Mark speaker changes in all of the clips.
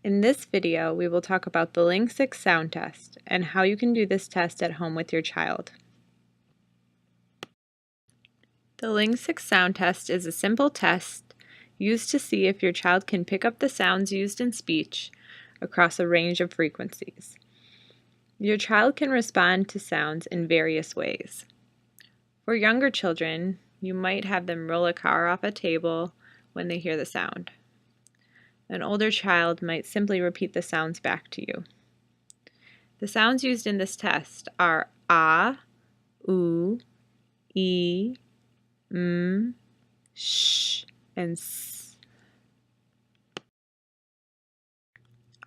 Speaker 1: In this video, we will talk about the Ling 6 sound test and how you can do this test at home with your child. The Ling 6 sound test is a simple test used to see if your child can pick up the sounds used in speech across a range of frequencies. Your child can respond to sounds in various ways. For younger children, you might have them roll a car off a table when they hear the sound. An older child might simply repeat the sounds back to you. The sounds used in this test are ah, oo, ee, sh, and s.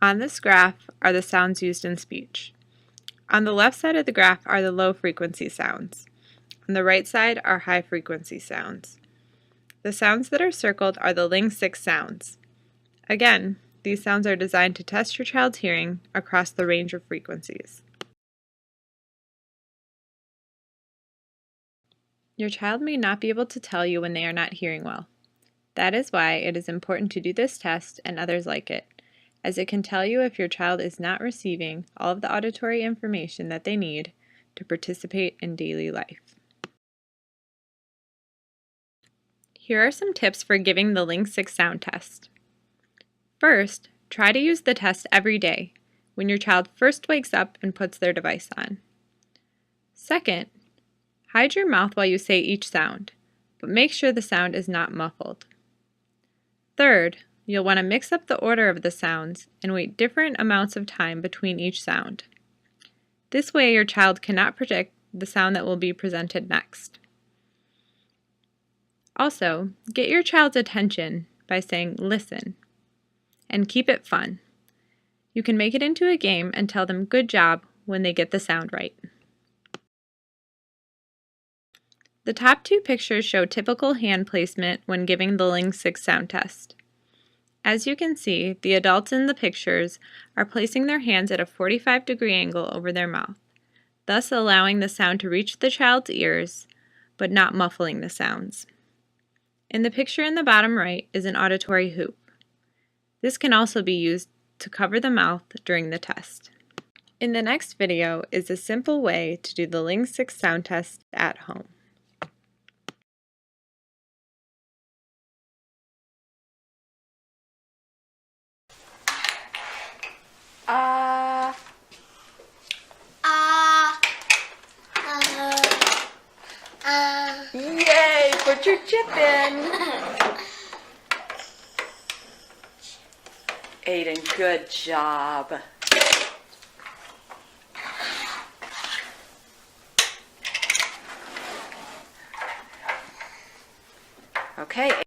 Speaker 1: On this graph are the sounds used in speech. On the left side of the graph are the low frequency sounds. On the right side are high frequency sounds. The sounds that are circled are the Ling 6 sounds. Again, these sounds are designed to test your child's hearing across the range of frequencies. Your child may not be able to tell you when they are not hearing well. That is why it is important to do this test and others like it, as it can tell you if your child is not receiving all of the auditory information that they need to participate in daily life. Here are some tips for giving the Ling 6 sound test. First, try to use the test every day, when your child first wakes up and puts their device on. Second, hide your mouth while you say each sound, but make sure the sound is not muffled. Third, you'll want to mix up the order of the sounds and wait different amounts of time between each sound. This way your child cannot predict the sound that will be presented next. Also, get your child's attention by saying "listen," and keep it fun. You can make it into a game and tell them good job when they get the sound right. The top two pictures show typical hand placement when giving the Ling 6 sound test. As you can see, the adults in the pictures are placing their hands at a 45-degree angle over their mouth, thus allowing the sound to reach the child's ears, but not muffling the sounds. In the picture in the bottom right is an auditory hoop. This can also be used to cover the mouth during the test. In the next video is a simple way to do the Ling 6 sound test at home.
Speaker 2: Yay! Put your chip in. Aiden, good job. Okay.